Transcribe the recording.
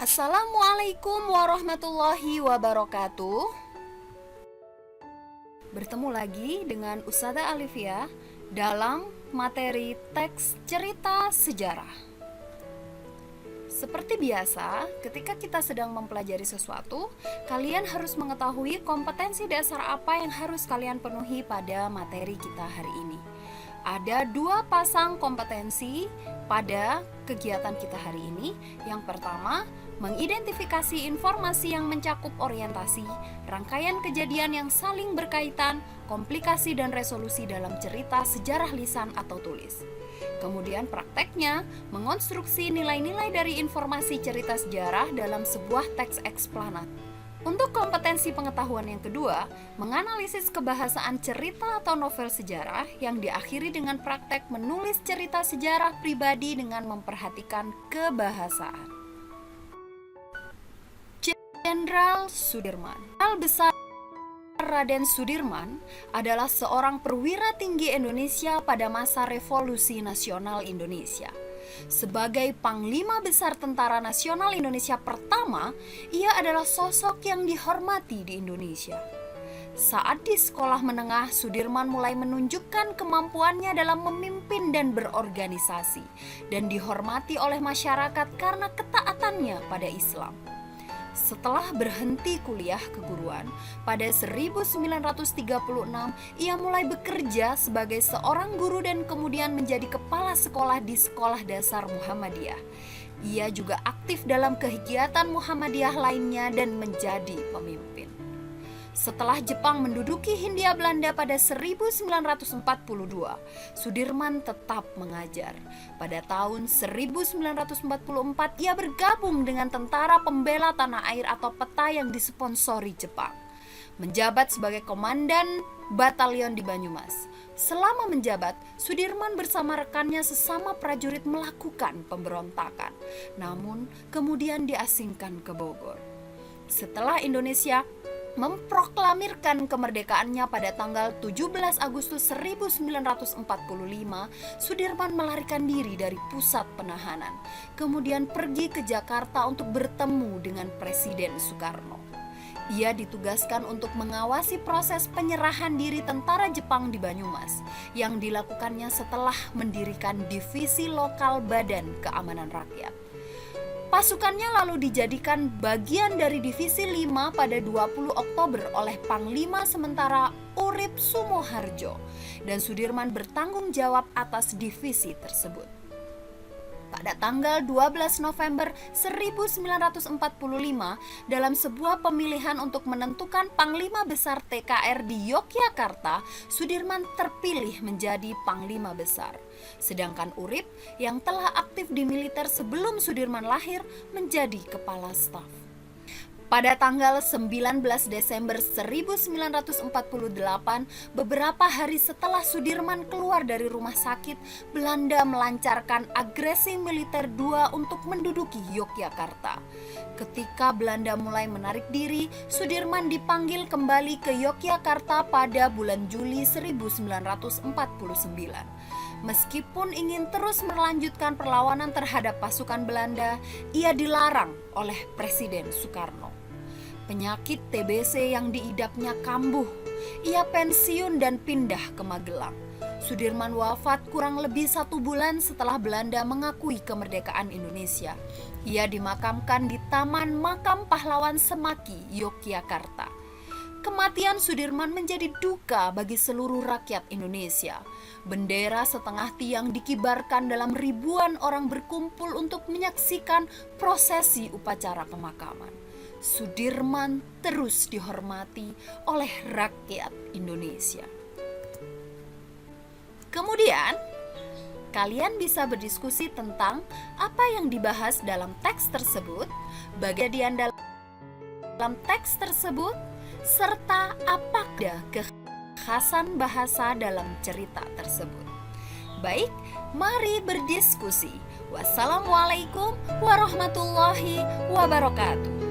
Assalamualaikum warahmatullahi wabarakatuh. Bertemu lagi dengan Ustazah Alifia dalam materi teks cerita sejarah. Seperti biasa, ketika kita sedang mempelajari sesuatu, kalian harus mengetahui kompetensi dasar apa yang harus kalian penuhi pada materi kita hari ini. Ada 2 pasang kompetensi pada kegiatan kita hari ini. Yang pertama, mengidentifikasi informasi yang mencakup orientasi, rangkaian kejadian yang saling berkaitan, komplikasi dan resolusi dalam cerita sejarah lisan atau tulis. Kemudian prakteknya, mengonstruksi nilai-nilai dari informasi cerita sejarah dalam sebuah teks eksplanat. Untuk kompetensi pengetahuan yang kedua, menganalisis kebahasaan cerita atau novel sejarah yang diakhiri dengan praktek menulis cerita sejarah pribadi dengan memperhatikan kebahasaan. Jenderal Sudirman. Jenderal Besar Raden Sudirman adalah seorang perwira tinggi Indonesia pada masa Revolusi Nasional Indonesia. Sebagai Panglima Besar Tentara Nasional Indonesia pertama, ia adalah sosok yang dihormati di Indonesia. Saat di sekolah menengah, Sudirman mulai menunjukkan kemampuannya dalam memimpin dan berorganisasi, dan dihormati oleh masyarakat karena ketaatannya pada Islam. Setelah berhenti kuliah keguruan, pada 1936 ia mulai bekerja sebagai seorang guru dan kemudian menjadi kepala sekolah di Sekolah Dasar Muhammadiyah. Ia juga aktif dalam kegiatan Muhammadiyah lainnya dan menjadi pemimpin. Setelah Jepang menduduki Hindia Belanda pada 1942, Sudirman tetap mengajar. Pada tahun 1944, ia bergabung dengan Tentara Pembela Tanah Air atau PETA yang disponsori Jepang. Menjabat sebagai komandan batalion di Banyumas. Selama menjabat, Sudirman bersama rekannya sesama prajurit melakukan pemberontakan, namun kemudian diasingkan ke Bogor. Setelah Indonesia memproklamirkan kemerdekaannya pada tanggal 17 Agustus 1945, Sudirman melarikan diri dari pusat penahanan, kemudian pergi ke Jakarta untuk bertemu dengan Presiden Soekarno. Ia ditugaskan untuk mengawasi proses penyerahan diri tentara Jepang di Banyumas yang dilakukannya setelah mendirikan Divisi Lokal Badan Keamanan Rakyat. Pasukannya lalu dijadikan bagian dari Divisi 5 pada 20 Oktober oleh Panglima sementara Urip Sumoharjo, dan Sudirman bertanggung jawab atas divisi tersebut. Pada tanggal 12 November 1945, dalam sebuah pemilihan untuk menentukan Panglima Besar TKR di Yogyakarta, Sudirman terpilih menjadi Panglima Besar. Sedangkan Urip yang telah aktif di militer sebelum Sudirman lahir menjadi Kepala Staf. Pada tanggal 19 Desember 1948, beberapa hari setelah Sudirman keluar dari rumah sakit, Belanda melancarkan agresi militer 2 untuk menduduki Yogyakarta. Ketika Belanda mulai menarik diri, Sudirman dipanggil kembali ke Yogyakarta pada bulan Juli 1949. Meskipun ingin terus melanjutkan perlawanan terhadap pasukan Belanda, ia dilarang oleh Presiden Soekarno. Penyakit TBC yang diidapnya kambuh. Ia pensiun dan pindah ke Magelang. Sudirman wafat kurang lebih 1 bulan setelah Belanda mengakui kemerdekaan Indonesia. Ia dimakamkan di Taman Makam Pahlawan Semaki, Yogyakarta. Kematian Sudirman menjadi duka bagi seluruh rakyat Indonesia. Bendera setengah tiang dikibarkan dalam ribuan orang berkumpul untuk menyaksikan prosesi upacara pemakaman. Sudirman terus dihormati oleh rakyat Indonesia. Kemudian, kalian bisa berdiskusi tentang apa yang dibahas dalam teks tersebut, bagian dalam teks tersebut, serta apa kekhasan bahasa dalam cerita tersebut. Baik, mari berdiskusi. Wassalamualaikum warahmatullahi wabarakatuh.